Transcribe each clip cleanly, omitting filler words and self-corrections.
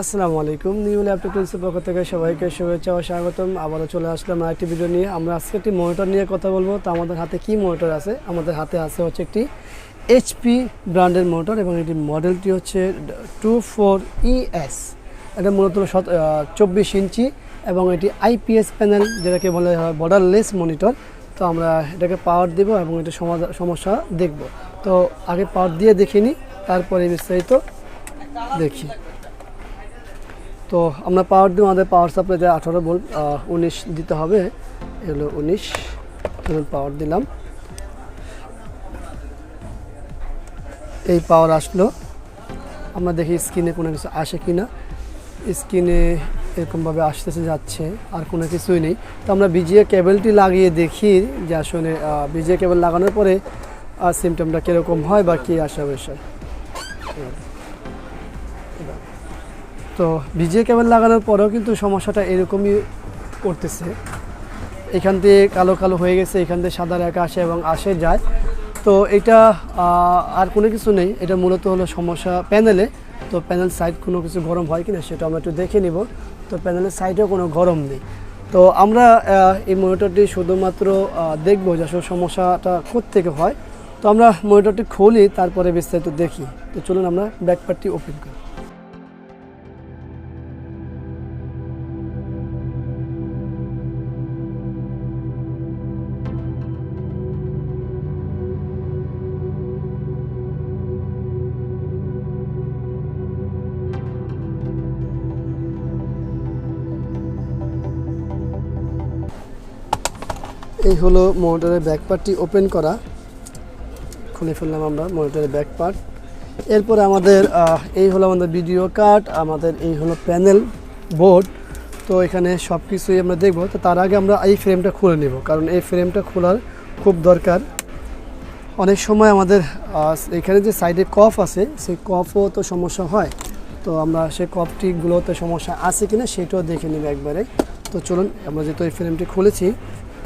আসসালামু আলাইকুম। New laptop টুলসের পক্ষ থেকে সবাইকে শুভেচ্ছা ও স্বাগতম। আবারও চলে আসলাম আরেকটি ভিডিও নিয়ে। আমরা আজকে একটি মনিটর নিয়ে কথা বলবো। তো আমাদের হাতে কি মনিটর আছে? আমাদের হাতে আছে হচ্ছে একটি এইচপি ব্র্যান্ডের মনিটর এবং এটি মডেলটি হচ্ছে 24ES। এটা মূলত 24 ইঞ্চি এবং এটি আইপিএস প্যানেল, যেটাকে বলে হয় বর্ডারলেস মনিটর। তো আমরা এটাকে পাওয়ার দেব এবং এটা সমস্যা দেখব। তো আগে পাওয়ার দিয়ে দেখিনি, তারপরে বিস্তারিত দেখি। তো আমরা পাওয়ার দিই, আমাদের পাওয়ার সাপ্লাই 18 ভোল্ট 19 দিতে হবে। এগুলো 19 পাওয়ার দিলাম। এই পাওয়ার আসলো। আমরা দেখি স্ক্রিনে কোনো কিছু আসে কি না। স্ক্রিনে এরকমভাবে আসতেছে যাচ্ছে, আর কোনো কিছুই নেই। তো আমরা বিজিএ কেবলটি লাগিয়ে দেখি যে আসলে বিজিএ কেবল লাগানোর পরে সিমটমটা কীরকম হয় বা কী আসে বিষয়। তো ভিজিএ কেবল লাগানোর পরেও কিন্তু সমস্যাটা এরকমই করতেছে। এখান থেকে কালো কালো হয়ে গেছে, এখান থেকে সাদা রেখা আসে এবং আসে যায়। তো এটা আর কোনো কিছু নেই, এটা মূলত হলো সমস্যা প্যানেলে। তো প্যানেল সাইড কোনো কিছু গরম হয় কিনা সেটা আমরা একটু দেখে নিব। তো প্যানেলের সাইডেও কোনো গরম নেই। তো আমরা এই মনিটরটি শুধুমাত্র দেখবো যে আসলে সমস্যাটা কোত্থেকে হয়। তো আমরা মনিটরটি খুলি, তারপরে বিস্তারিত দেখি। তো চলুন আমরা ব্যাকপার্টটি ওপেন করি। এই হলো মনিটরের ব্যাক পার্টটি ওপেন করা। খুলে ফেললাম আমরা মনিটরের ব্যাক পার্ট। এরপরে আমাদের এই হলো আমাদের ভিডিও কার্ড, আমাদের এই হলো প্যানেল বোর্ড। তো এখানে সব কিছুই আমরা দেখব। তো তার আগে আমরা এই ফ্রেমটা খুলে নেব, কারণ এই ফ্রেমটা খোলার খুব দরকার। অনেক সময় আমাদের এখানে যে সাইডে কফ আছে, সেই কফও তো সমস্যা হয়। তো আমরা সেই কফটিগুলোতে সমস্যা আছে কিনা সেটাও দেখে নেব একবারে। তো চলুন, আমরা যেহেতু এই ফ্রেমটি খুলেছি,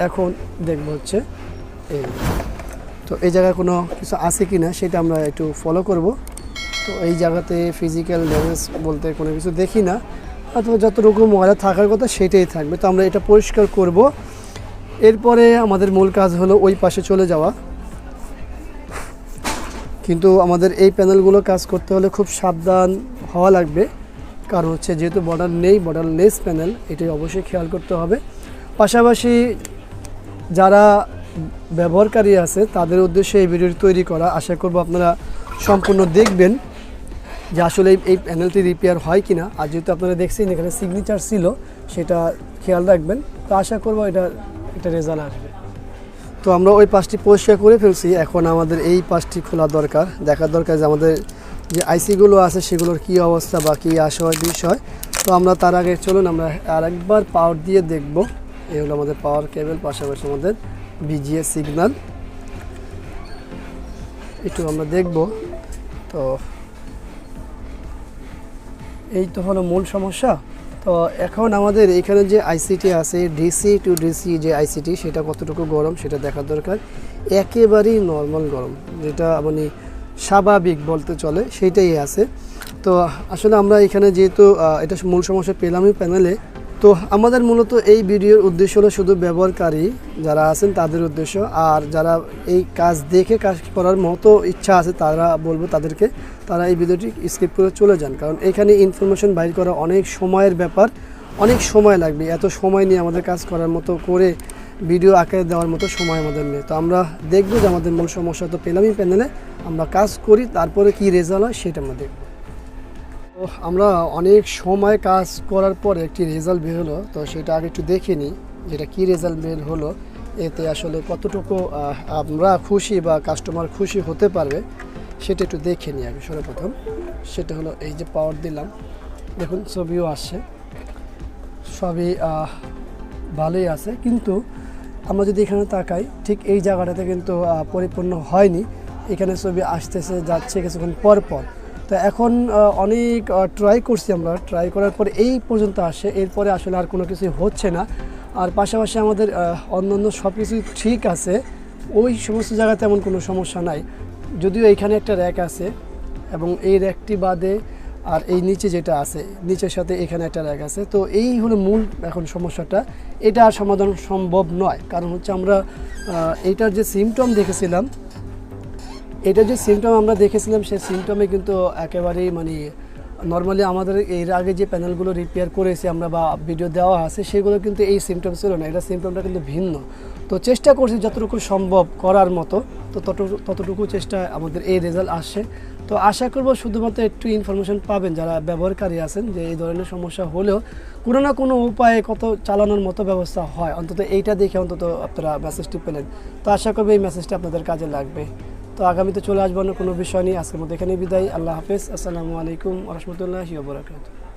এখন দেখব হচ্ছে এই। তো এই জায়গায় কোনো কিছু আছে কি না সেটা আমরা একটু ফলো করব। তো এই জায়গাতে ফিজিক্যাল ড্যামেজ বলতে কোনো কিছু দেখি না, অথবা যতটুকু ময়লা থাকার কথা সেটাই থাকবে। তো আমরা এটা পরিষ্কার করব। এরপরে আমাদের মূল কাজ হলো ওই পাশে চলে যাওয়া। কিন্তু আমাদের এই প্যানেলগুলো কাজ করতে হলে খুব সাবধান হওয়া লাগবে, কারণ হচ্ছে যেহেতু বর্ডার নেই, বর্ডারলেস প্যানেল, এটাই অবশ্যই খেয়াল করতে হবে। পাশাপাশি যারা ব্যবহারকারী আছে তাদের উদ্দেশ্যে এই ভিডিওটি তৈরি করা। আশা করব আপনারা সম্পূর্ণ দেখবেন যে আসলে এই প্যানেলটি রিপেয়ার হয় কিনা। আর যেহেতু আপনারা দেখছেন এখানে সিগনেচার ছিল, সেটা খেয়াল রাখবেন। তো আশা করব এটা রেজাল্ট আসবে। তো আমরা ওই পাশটি পরিষ্কার করে ফেলছি। এখন আমাদের এই পাশটি খোলা দরকার, দেখার দরকার যে আমাদের যে আইসিগুলো আছে সেগুলোর কী অবস্থা বা কী আসয় বিষয়। তো আমরা তার আগে চলুন আমরা আরেকবার পাওয়ার দিয়ে দেখব। এই হলো আমাদের পাওয়ার কেবল, পাশাপাশি আমাদের বিজিএ সিগন্যাল একটু আমরা দেখব। তো এই তো হলো মূল সমস্যা। তো এখন আমাদের এখানে যে আইসিটি আছে, ডিসি টু ডিসি যে আইসিটি, সেটা কতটুকু গরম সেটা দেখার দরকার। একেবারেই নর্মাল গরম, যেটা মানে স্বাভাবিক বলতে চলে, সেইটাই আছে। তো আসলে আমরা এখানে যেহেতু এটা মূল সমস্যা পেলামই প্যানেলে। তো আমাদের মূলত এই ভিডিওর উদ্দেশ্য হলো শুধু ব্যবহারকারী যারা আছেন তাদের উদ্দেশ্য, আর যারা এই কাজ দেখে কাজ করার মতো ইচ্ছা আছে তারা বলবো তাদেরকে তারা এই ভিডিওটি স্কিপ করে চলে যান, কারণ এখানে ইনফরমেশন বাইর করা অনেক সময়ের ব্যাপার, অনেক সময় লাগবে। এত সময় নিয়ে আমাদের কাজ করার মতো করে ভিডিও আকারে দেওয়ার মতো সময় আমাদের নেই। তো আমরা দেখবো যে আমাদের মূল সমস্যা তো পেলামই প্যানেলে, আমরা কাজ করি, তারপরে কি রেজাল্ট হয় সেটা আমরা দেখব। তো আমরা অনেক সময় কাজ করার পরে একটি রেজাল্ট বের হলো। তো সেটা আগে একটু দেখে নিই যেটা কী রেজাল্ট বের হলো, এতে আসলে কতটুকু আমরা খুশি বা কাস্টমার খুশি হতে পারবে সেটা একটু দেখে নিই আগে। সর্বপ্রথম সেটা হলো এই যে পাওয়ার দিলাম, দেখুন ছবিও আসছে, সবই ভালোই আছে। কিন্তু আমরা যদি এখানে তাকাই, ঠিক এই জায়গাটাতে কিন্তু পরিপূর্ণ হয়নি। এখানে ছবি আসতেছে যাচ্ছে কিছুক্ষণ পর পর। তো এখন অনেক ট্রাই করছি আমরা, ট্রাই করার পরে এই পর্যন্ত আসে, এরপরে আসলে আর কোনো কিছু হচ্ছে না। আর পাশাপাশি আমাদের অন্য সব কিছু ঠিক আছে, ওই সমস্ত জায়গাতে এমন কোনো সমস্যা নাই। যদিও এইখানে একটা র্যাক আছে এবং এই র্যাকটি বাদে আর এই নিচে যেটা আছে নিচের সাথে এখানে একটা র্যাক আছে। তো এই হলো মূল এখন সমস্যাটা, এটা আর সমাধান সম্ভব নয়। কারণ হচ্ছে আমরা এইটার যে সিমটম দেখেছিলাম, আমরা দেখেছিলাম সেই সিমটমে কিন্তু একেবারেই মানে নর্মালি আমাদের এর আগে যে প্যানেলগুলো রিপেয়ার করেছি আমরা বা ভিডিও দেওয়া আছে সেগুলো কিন্তু এই সিমটম ছিল না, এটা সিমটমটা কিন্তু ভিন্ন। তো চেষ্টা করছি যতটুকু সম্ভব করার মতো, তো ততটুকু চেষ্টা আমাদের এই রেজাল্ট আসছে। তো আশা করব শুধুমাত্র একটু ইনফরমেশন পাবেন যারা ব্যবহারকারী আছেন, যে এই ধরনের সমস্যা হলেও কোনো না কোনো উপায়ে কত চালানোর মতো ব্যবস্থা হয়, অন্তত এইটা দেখে অন্তত আপনারা মেসেজটি পেলেন। তো আশা করব এই মেসেজটা আপনাদের কাজে লাগবে। তো আগামীতে চলে আসবো অন্য কোনো বিষয় নিয়ে। আজকের মধ্যে এখানেই বিদায়। আল্লাহ হাফেজ। আসসালামু আলাইকুম ওয়া রাহমাতুল্লাহি ওয়া বারাকাতুহু।